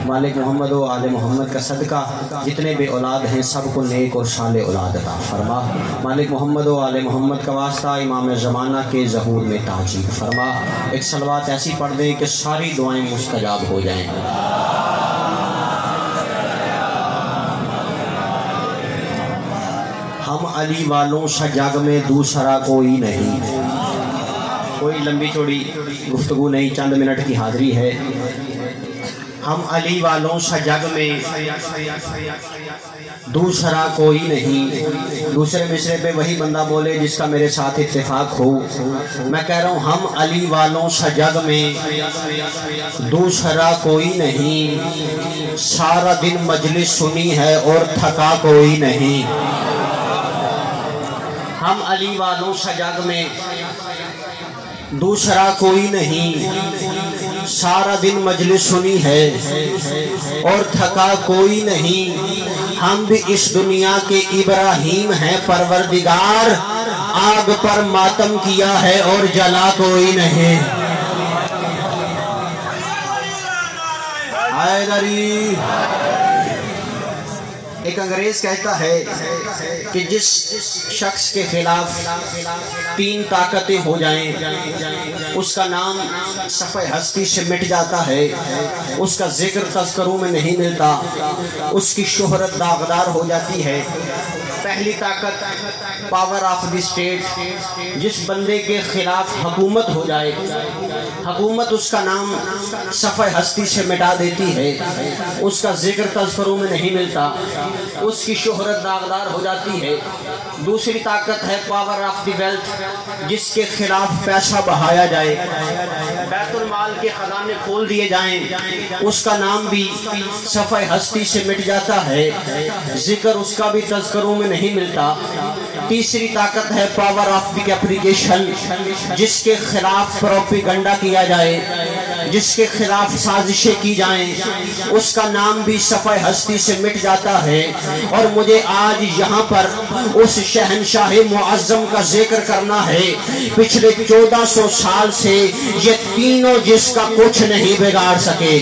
मालिक मोहम्मद व आले मोहम्मद का सदका जितने भी औलाद हैं सबको नेक और साले औलाद अता फरमा। मालिक मोहम्मद व आले मोहम्मद का वास्ता इमाम ज़माना के ज़हूर में ताजीब फरमा। एक सलवात ऐसी पढ़ दें कि सारी दुआएं मुस्तजाब हो जाएं। हम अली वालों सा जग में दूसरा कोई नहीं। कोई लंबी चौड़ी गुफ्तगू नहीं, चंद मिनट की हाज़िरी है। हम अली वालों सा जग में दूसरा कोई नहीं। दूसरे मिसरे पे वही बंदा बोले जिसका मेरे साथ इत्तेफाक हो। मैं कह रहा हूँ हम अली वालों सा जग में दूसरा कोई नहीं। सारा दिन मजलिस सुनी है और थका कोई नहीं। हम अली वालों सा जग में दूसरा कोई नहीं। सारा दिन मजलिस सुनी है और थका कोई नहीं। हम भी इस दुनिया के इब्राहीम हैं परवरदिगार, आग पर मातम किया है और जला कोई नहीं। हैदरी एक अंग्रेज कहता है कि जिस शख्स के खिलाफ 3 ताकतें हो जाएं उसका नाम सफ़े हस्ती से मिट जाता है, उसका जिक्र तज़किरों में नहीं मिलता, उसकी शोहरत दागदार हो जाती है। पहली ताकत पावर ऑफ द स्टेट। जिस बंदे के खिलाफ हुकूमत हो जाए, हुकूमत उसका नाम सफ़े हस्ती से मिटा देती है, उसका जिक्र तज़किरों में नहीं मिलता, उसकी शोहरत दागदार हो जाती है। दूसरी ताकत है पावर ऑफ द वेल्थ। जिसके खिलाफ पैसा बहाया जाए, बैतुल माल के खजाने खोल दिए जाएं, उसका नाम भी सफ़े हस्ती से मिट जाता है, जिक्र उसका भी तज़किरों में नहीं मिलता। तीसरी ताकत है पावर ऑफ द एप्लीकेशन। जिसके खिलाफ प्रोपेगेंडा किया जाए, जिसके खिलाफ साजिशें की जाएं, उसका नाम भी सफ़े हस्ती से मिट जाता है। और मुझे आज यहाँ पर उस शहनशाह मुअज़्ज़म का जिक्र करना है, पिछले 1400 साल से ये तीनों जिसका कुछ नहीं बिगाड़ सके।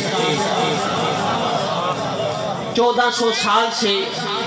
1400 साल से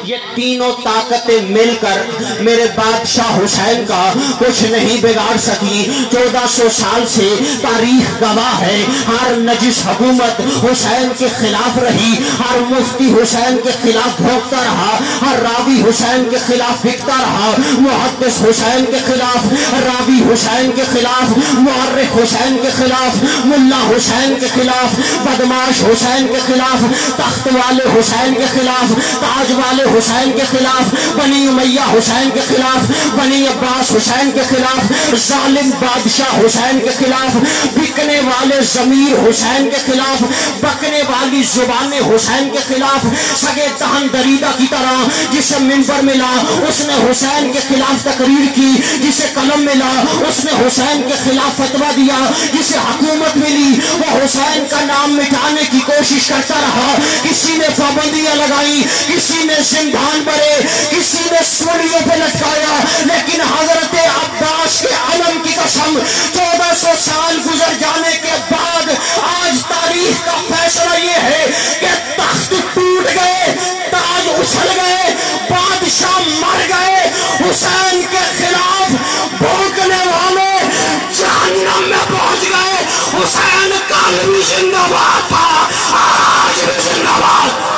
ये तीनों ताकतें मिलकर मेरे बादशाह हुसैन का कुछ नहीं बिगाड़ सकी। 1400 साल से तारीख गवाह है, हर नजिस हुकूमत हुसैन के खिलाफ रही, हर मुफ्ती हुसैन के खिलाफ भोगता रहा, हर रावी हुसैन के खिलाफ बिकता रहा, मुहद्दिस हुसैन के खिलाफ, रावी हुसैन के खिलाफ, मुअर्रिख हुसैन के खिलाफ, मुल्ला हुसैन के खिलाफ, बदमाश हुसैन के खिलाफ, तख्त वाले हुसैन के खिलाफ, ताज वाले हुसैन के खिलाफ, बनी उमैया हुसैन के खिलाफ, बनी अब्बास हुसैन के खिलाफ, जालिम बादशाह हुसैन के खिलाफ, बिकने वाले ज़मीर हुसैन के खिलाफ, बकने वाली जुबान हुसैन के खिलाफ। सगे दहन दरीदा की तरह जिसे मिंबर मिला उसने हुसैन के खिलाफ तकरीर की, जिसे कलम मिला उसने हुसैन के खिलाफ फतवा दिया, जिसे हुकूमत मिली वो हुसैन का नाम मिटाने की कोशिश करता रहा। किसी ने पाबंदियां लगाई, किसी ने जिंदान भरे, किसी ने सूलियों पे लटकाया, लेकिन हजरत अब्बास के अलम की कसम 1400 साल गुजर जाने के बाद आज तारीख का फैसला ये है कि तख्त टूट गए, ताज उछल गए, बादशाह मर गए, हुसैन के खिलाफ भोंकने वाले जहन्नम में पहुंच गए। हुसैन कल भी जिंदाबाद था, आज भी जिंदाबाद।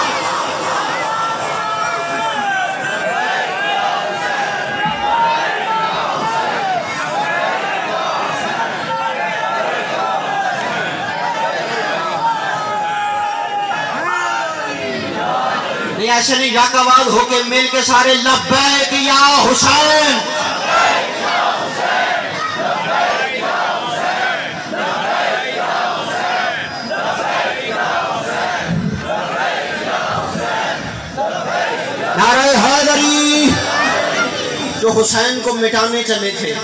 ऐसे नहीं जाकाबाद होके मिल के सारे लब्बैक या हुसैन, नारे हैदरी। जो हुसैन को मिटाने चले थे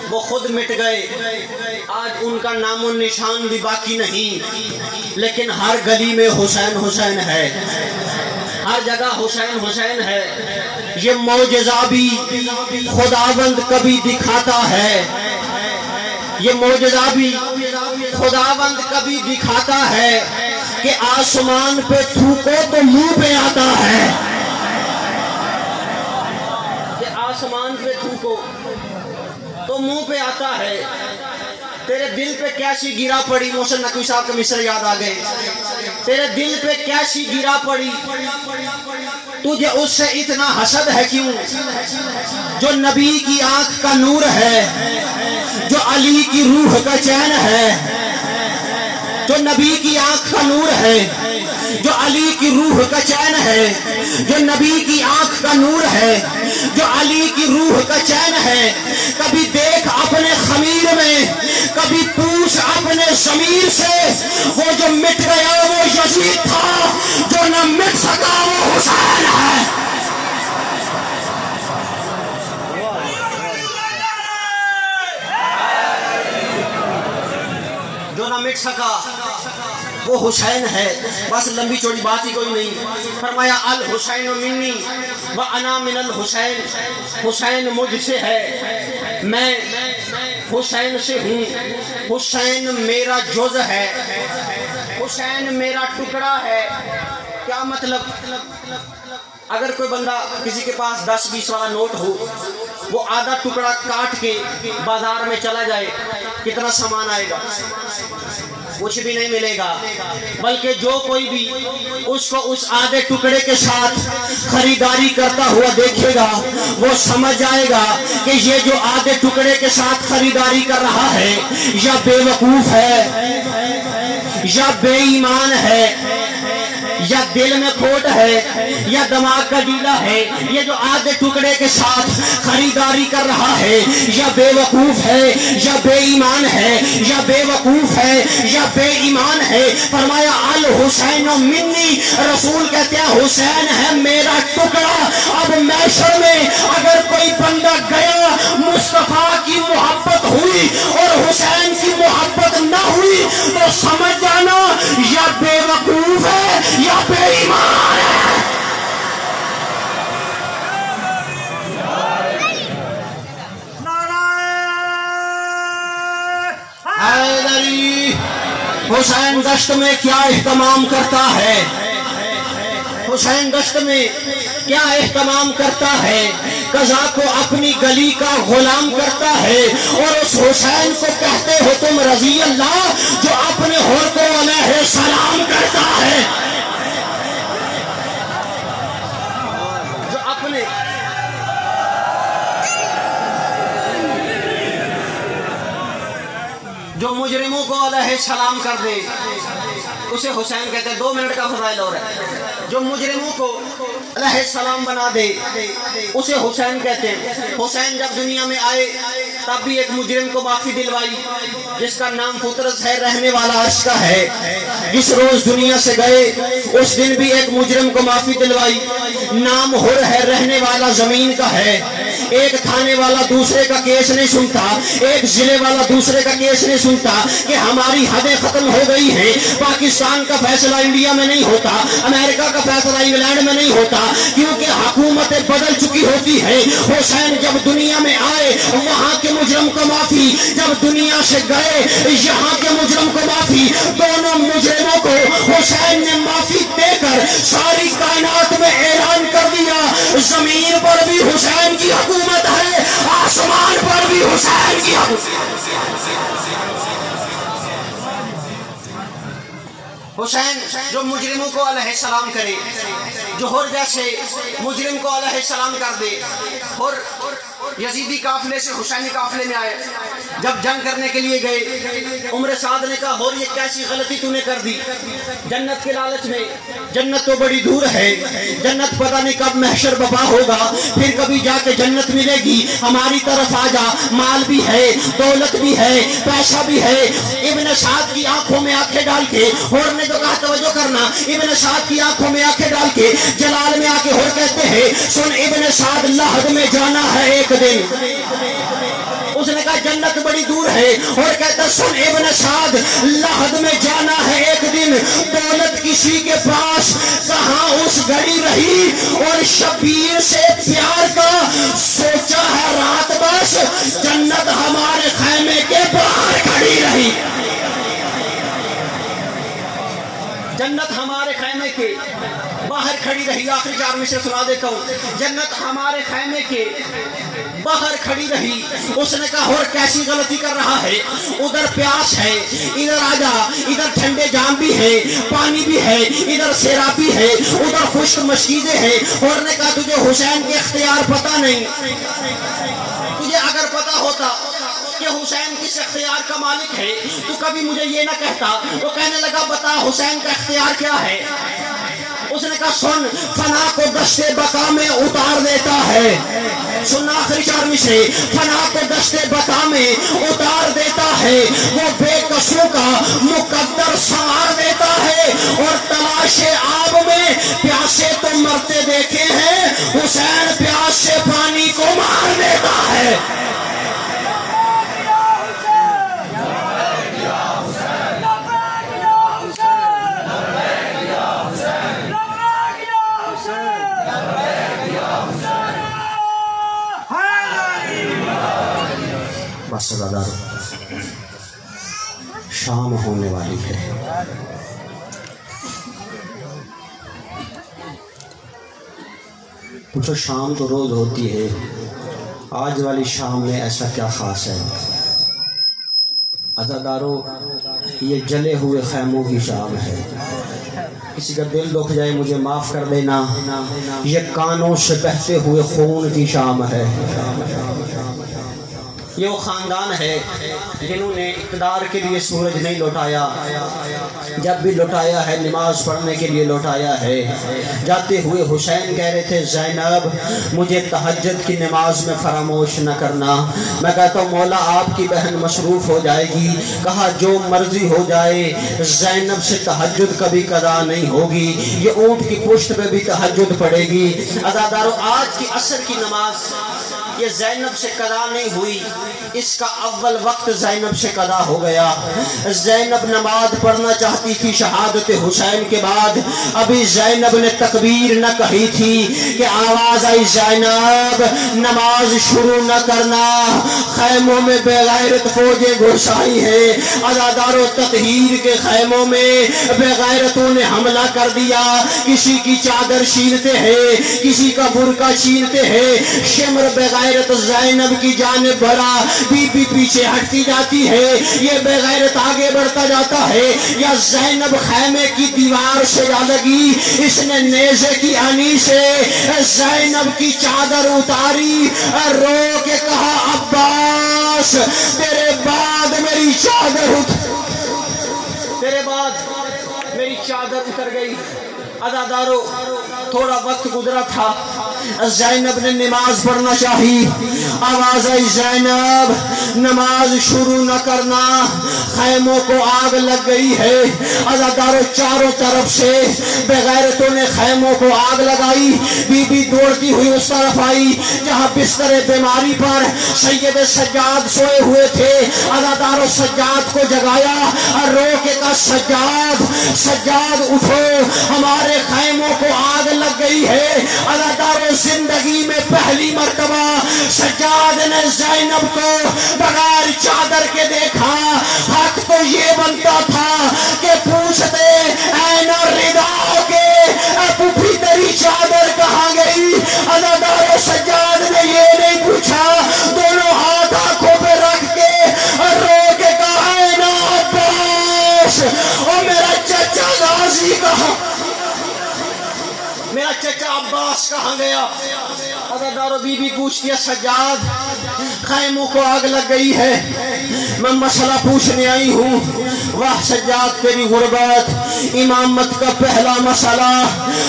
वो खुद मिट गए, आज उनका नामो निशान भी बाकी नहीं, लेकिन हर गली में हुसैन हुसैन है, हर जगह हुसैन हुसैन है। یہ معجزہ بھی خداوند کبھی دکھاتا ہے، یہ معجزہ بھی خداوند کبھی دکھاتا ہے کہ آسمان پہ تھوکو تو منہ پہ آتا ہے، کہ آسمان پہ تھوکو تو منہ پہ آتا ہے۔ تیرے دل پہ کیسی گرا پڑی، محسن نقوی صاحب کے مصرع یاد آ گئے، تیرے دل پہ کیسی گرا پڑی، تجھے اس سے اتنا حسد ہے کیوں؟ جو نبی کی آنکھ کا نور ہے، جو علی کی روح کا چین ہے، جو نبی کی آنکھ کا نور ہے، جو علی کی روح کا چین ہے، جو نبی کی آنکھ کا نور ہے، جو علی کی روح کا چین ہے، کبھی دیکھ اپنے خمیر میں، کبھی پوچھ اپنے ضمیر سے، وہ جو مٹ گیا وہ یزید تھا، جو نہ مٹ سکا وہ حسین ہے۔ جو نہ مٹ سکا وہ حسین ہے۔ بس لمبی چوڑی بات ہی کوئی نہیں، فرمایا الحسین منی وانا من الحسین، حسین مجھ سے ہے، میں حسین سے ہوں، حسین میرا جز ہے، حسین میرا ٹکڑا ہے۔ کیا مطلب؟ اگر کوئی بندہ کسی کے پاس 10-20 والا نوٹ ہو، وہ آدھا ٹکڑا کاٹ کے بازار میں چلا جائے، کتنا سامان آئے گا؟ کچھ بھی نہیں ملے گا، بلکہ جو کوئی بھی اس کو اس آدھے ٹکڑے کے ساتھ خریداری کرتا ہوا دیکھے گا، وہ سمجھ جائے گا کہ یہ جو آدھے ٹکڑے کے ساتھ خریداری کر رہا ہے یا بے وقوف ہے، یا بے ایمان ہے، یا دل میں کھوٹ ہے، یا دماغ کا ڈھیلا ہے۔ یہ جو آدھے ٹکڑے کے ساتھ خریداری کر رہا ہے یا بے وقوف ہے، یا بے ایمان ہے، یا بے وقوف ہے، یا بے ایمان ہے۔ فرمایا الحسین منی، رسول کہتے ہیں حسین ہے میرا ٹکڑا۔ اب محشر میں اگر کوئی بندہ گیا، مصطفیٰ کی محبت ہوئی اور حسین کی محبت نہ ہوئی، تو سمجھ جانا یا بے وقوف ہے یا بے ایمان ہے۔ حیدری حسین گشت میں کیا اہتمام کرتا ہے، حسین گشت میں کیا اہتمام کرتا ہے، قضا کو اپنی گلی کا غلام کرتا ہے، اور اس حسین کو کہتے ہو تم رضی اللہ جو اپنے حور کو علیہ السلام کرتا ہے، جو اپنے جو مجرموں کو علیہ السلام کر دے اسے حسین کہتے ہیں۔ 2 منٹ کا فضائل اور ہے۔ جو مجرموں کو علیہ السلام بنا دے اسے حسین کہتے ہیں۔ حسین جب دنیا میں آئے تب بھی ایک مجرم کو معافی دلوائی، جس کا نام فطرت ہے، رہنے والا عرش کا ہے۔ جس روز دنیا سے گئے اس دن بھی ایک مجرم کو معافی دلوائی، نام حر ہے، رہنے والا زمین کا ہے۔ ایک تھانے والا دوسرے کا کیس نہیں سنتا، ایک ضلع والا دوسرے کا کیس نہیں سنتا کہ ہماری حدیں ختم ہو گئی ہیں۔ پاکستان کا فیصلہ انڈیا میں نہیں ہوتا، امریکہ کا فیصلہ انگلینڈ میں نہیں ہوتا، کیونکہ حکومتیں بدل چکی ہوتی ہیں۔ حسین جب دنیا میں آئے وہاں کے مجرم کو معافی، جب دنیا سے گئے یہاں کے مجرم کو معافی۔ دونوں مجرموں کو حسین نے معافی دے کر ساری کائنات میں اعلان کر دیا، زمین پر بھی حسین کی حکومت ہے، آسمان پر بھی حسین کی حکومت۔ حسین جو مجرموں کو علیہ السلام کرے، جو حر جیسے مجرم کو علیہ السلام کر دے۔ حر یزیدی قافلے سے حسینی قافلے میں آئے، جب جنگ کرنے کے لیے گئے عمر سعد نے کہا حر یہ کیسی غلطی تو نے کر دی، جنت کے لالچ میں، جنت تو بڑی دور ہے، جنت پتہ نہیں کب محشر بپا ہوگا، پھر کبھی جا کے جنت ملے گی، ہماری طرف آ جا، مال بھی ہے، دولت بھی ہے، پیسہ بھی ہے۔ ابن سعد کی آنکھوں میں آنکھیں ڈال کے حر نے تو کہا توجہ کرنا، ابن سعد کی آنکھوں میں آنکھیں ڈال کے جلال میں آ کے حر کہتے ہیں سن ابن سعد لحد میں جانا ہے ایک دن، اس اس نے کہا جنت بڑی دور ہے، اور کہتا سن ابن سعد، لحد میں جانا ہے ایک دن، دولت کسی کے پاس کہاں اس گھڑی رہی، اور شبیر سے پیار کا سوچا ہے رات بس، جنت ہمارے خیمے کے باہر کھڑی رہی۔ جنت ہمارے خیمے کے باہر کھڑی رہی۔ آخری 4 مصرع سنا دیتا ہوں۔ جنت ہمارے خیمے کے باہر کھڑی رہی۔ اس نے کہا اور کیسی غلطی کر رہا ہے، ادھر پیاس ہے، ادھر آجا، ادھر ٹھنڈے جام بھی ہے، پانی بھی ہے، ادھر سیراب بھی ہے، ادھر خشک مشکیزیں ہیں۔ اور نے کہا تجھے حسین کے اختیار پتہ نہیں، تجھے اگر پتہ ہوتا کہ حسین کس اختیار کا مالک ہے تو کبھی مجھے یہ نہ کہتا۔ وہ کہنے لگا بتا حسین کا اختیار کیا ہے؟ اس نے کہا سن، فنا کو دشت بقا میں اتار دیتا ہے۔ سننا آخری 4 مصرع، فنا کو دشت بقا میں اتار دیتا ہے، وہ بے قصوں کا مقدر سنوار دیتا ہے، اور تلاش آب میں پیاسے تو مرتے دیکھے ہیں، حسین پیاس سے پانی کو مار دیتا ہے۔ بس عزادارو، شام ہونے والی ہے۔ پوچھو شام تو روز ہوتی ہے، آج والی شام میں ایسا کیا خاص ہے؟ عزادارو، یہ جلے ہوئے خیموں کی شام ہے۔ کسی کا دل دکھ جائے مجھے معاف کر دینا، یہ کانوں سے بہتے ہوئے خون کی شام ہے۔ یہ وہ خاندان ہے جنہوں نے اقتدار کے لیے سورج نہیں لوٹایا، جب بھی لوٹایا ہے نماز پڑھنے کے لیے لوٹایا ہے۔ جاتے ہوئے حسین کہہ رہے تھے زینب مجھے تہجد کی نماز میں فراموش نہ کرنا۔ میں کہتا ہوں مولا آپ کی بہن مصروف ہو جائے گی۔ کہا جو مرضی ہو جائے، زینب سے تہجد کبھی قضا نہیں ہوگی، یہ اونٹ کی پشت پہ بھی تہجد پڑے گی۔ عزادارو، آج کی عصر کی نماز یہ زینب سے قضا نہیں ہوئی، اس کا اول وقت زینب سے قضا ہو گیا۔ زینب نماز پڑھنا چاہتی تھی شہادت حسین کے بعد، ابھی زینب نے تکبیر نہ کہی تھی کہ آواز آئی زینب نماز شروع نہ کرنا، خیموں میں بے غیرت فوجیں گھسائی ہیں۔ عزادارو، تطہیر کے خیموں میں بے غیرتوں نے حملہ کر دیا، کسی کی چادر چھینتے ہیں، کسی کا برقع چھینتے ہیں۔ شمر بے غیرت زینب کی جانب بڑھا، بی بی پیچھے ہٹتی جاتی ہے، یہ بے غیرت آگے بڑھتا جاتا ہے۔ یا زینب خیمے کی دیوار سے جا لگی، اس نے نیزے کی آنی سے زینب کی چادر اتاری، رو کے کہا عباس تیرے بعد میری چادر اتر گئی۔ عزادارو، تھوڑا وقت گزرا تھا، زینب نے نماز پڑھنا چاہی، آواز آئی زینب نماز شروع نہ کرنا، خیموں کو آگ لگ گئی ہے۔ عزادارو، چاروں طرف سے بے غیرتوں نے خیموں کو آگ لگائی۔ بی بی دوڑتی ہوئی اس طرف آئی جہاں بستر بیماری پر سید سجاد سوئے ہوئے تھے۔ عزادارو، سجاد کو جگایا اور رو کے کہا سجاد اٹھو، ہمارے خیموں کو آگ لگ گئی ہے۔ عزادارو، زندگی میں پہلی مرتبہ سجاد نے زینب کو بغیر چادر کے دیکھا۔ حق تو یہ بنتا تھا کہ پوچھتے این ردا کے پوپھی تیری چادر کہاں گئی؟ عزادارو، سجاد نے یہ نہیں پوچھا، دونوں ہاتھ آنکھوں پہ رکھ کے رو کے کہا این عباس، اور میرا چچا غازی کہاں، میرا چچا عباس کہاں گیا؟ عزادارو، بی بی پوچھتی ہے سجاد خیموں کو آگ لگ گئی ہے، मैं मसला पूछने आई हूँ। वाह सज्जाद तेरी गुर्बत, इमामत का पहला मसला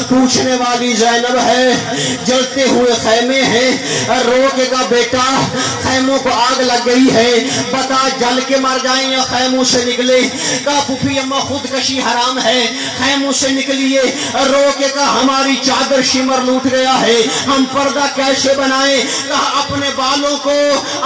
पूछने वाली ज़ैनब है। जलते हुए खैमे हैं, रोकेगा बेटा खैमों को आग लग गई है, बता जल के मर जाएं या खैमों से निकले। कहा फूफी अम्मा खुदकशी हराम है, खैमों से निकलिए। रोकेगा हमारी चादर शिमर लूट गया है, हम पर्दा कैसे बनाए। कहा अपने बालों को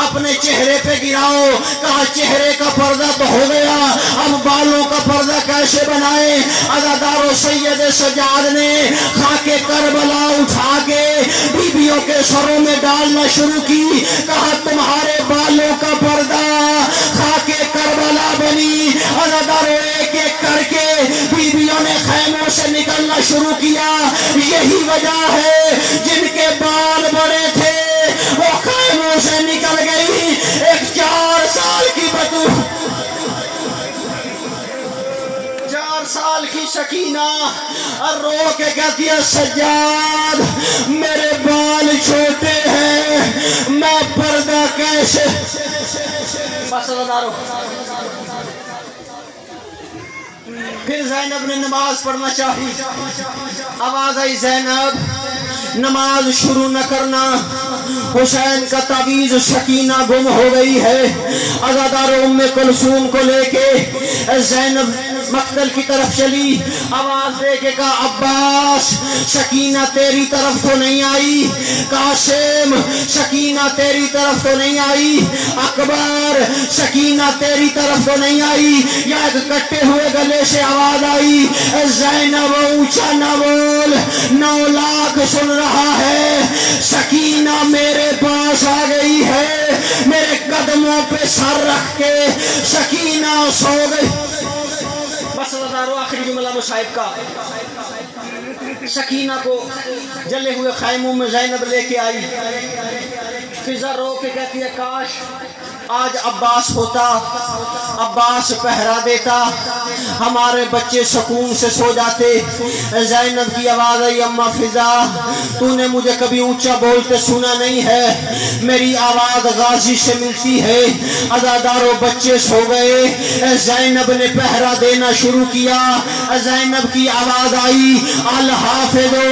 अपने चेहरे पे गिराओ। कहा चेहरे का पर्दा तो हो गया, अब बालों का पर्दा कैसे बनाए। अज़ादारों सैयद सज्जाद ने खाके करबला उठा के बीबियों के सरों में डालना शुरू की। कहा तुम्हारे बालों का पर्दा खाके करबला बनी। अज़ादारों एक एक करके बीबियों ने खैमों से निकलना शुरू किया। यही वजह है जिनके बाल बड़े थे वो खैमों से निकल गई। एक 4 साल की बतू, 4 साल की शकीना रो के कहती है सज्जाद मेरे बाल छोटे हैं, मैं पर्दा कैसे। फिर ज़ैनब ने नमाज पढ़ना चाही। आवाज आई ज़ैनब नमाज शुरू न करना, हुसैन का तावीज़ शकीना गुम हो गई है। अज़ादार उम्मे कुलसूम को लेके ज़ैनब मक्तल की तरफ चली। आवाज दे के कहा अब्बास शकीना तेरी तरफ तो नहीं आई, कासिम शकीना तेरी तरफ तो नहीं आई, अकबर शकीना तेरी तरफ तो नहीं आई। या कट्टे हुए गले से आवाज आई ज़ैनब ऊंचा न बोल, 9 लाख सुन रहा है। शकीना मेरे पास आ गई है, मेरे कदमों पे सर रख के शकीना सो गई। बस आखिरी जुमला मुसाहिब का। शकीना को जले हुए खैमों में ज़ैनब लेके आई। फिजा रो के कहती है काश आज अब्बास होता, अब्बास पहरा देता, हमारे बच्चे सुकून से सो जाते। ज़ैनब की आवाज़ आई अम्मा फिजा तूने मुझे कभी ऊंचा बोलते सुना नहीं है, मेरी आवाज़ गाजी से मिलती है। अज़ादारों बच्चे सो गए, ज़ैनब ने पहरा देना शुरू किया। ज़ैनब की आवाज़ आई अल हाफिज़ो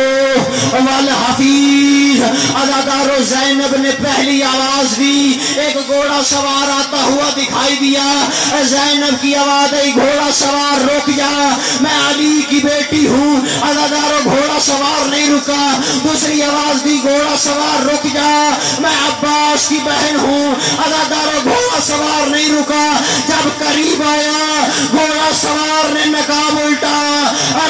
वल हफीज़। अज़ादारों ज़ैनब ने पहली आवाज़ दी, एक घोड़ा सवार आता हुआ दिखाई दिया। ज़ैनब की आवाज़ आई घोड़ा सवार रुक जा, मैं अली की बेटी हूँ। अज़ादारों घोड़ा सवार नहीं रुका। दूसरी आवाज़ दी घोड़ा सवार रुक जा, मैं अब्बास की बहन हूँ। अज़ादारों घोड़ा सवार नहीं रुका। जब करीब आया घोड़ा सवार ने नकाब उल्टा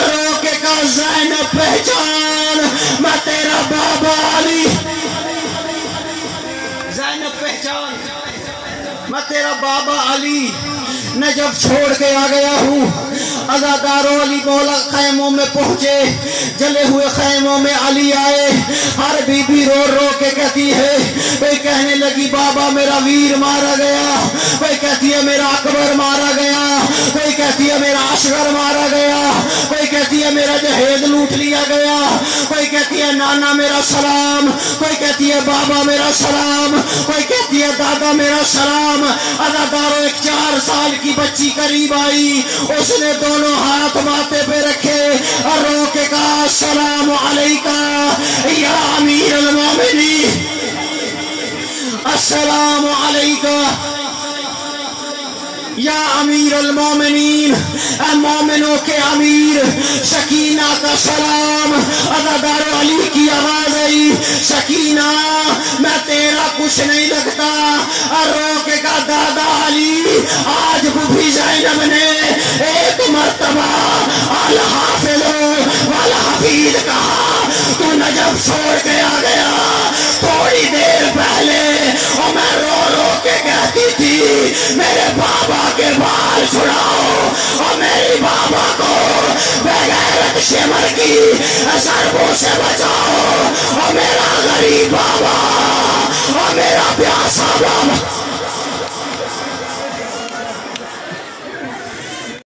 रो के कहा ज़ैनब पहचान मैं तेरा बाबा अली। ज़ैनब पहचान मैं तेरा बाबा अली मैं जब छोड़ के आ गया हूँ। अज़ादारों अली मौला खैमों में पहुंचे, जले हुए खैमों में अली आए। हर बीबी रो रो के कहती है, कोई कहने लगी बाबा मेरा वीर मारा गया, कोई कहती है मेरा अकबर मारा गया, कोई कहती है मेरा असगर मारा गया, कोई कहती है मेरा जहेज लूट लिया गया, कोई कहती है नाना मेरा सलाम, कोई कहती है बाबा मेरा सलाम, कोई कहती है दादा मेरा सलाम। अज़ादारों एक 4 साल की बच्ची करीब आई, उसने दोनों हाथ माथे पे रखे और रो के कहा अस्सलामु अलैका या अमीर अल मोमिनीन, अस्सलामु अलैका या अमीर अल मोमिनीन, मोमिनों के अमीर शकीना का सलाम। अज़ादारों अली की आवाज आई शकीना मैं तेरा कुछ नहीं लगता। और रो के कहा दादा अली आज बुफी ज़ैनब ने एक मर्तबा अल हाफिज़ो वल हफीज़ कहा, तू नजब छोड़ के आ गया। थोड़ी देर पहले और मैं रो रो के कहती थी मेरे बाबा के बाल छुड़ाओ और मेरे बाबा को बेगैरत शिमर की सरबों से बचाओ और मेरा गरीब बाबा और मेरा प्यासा बाबा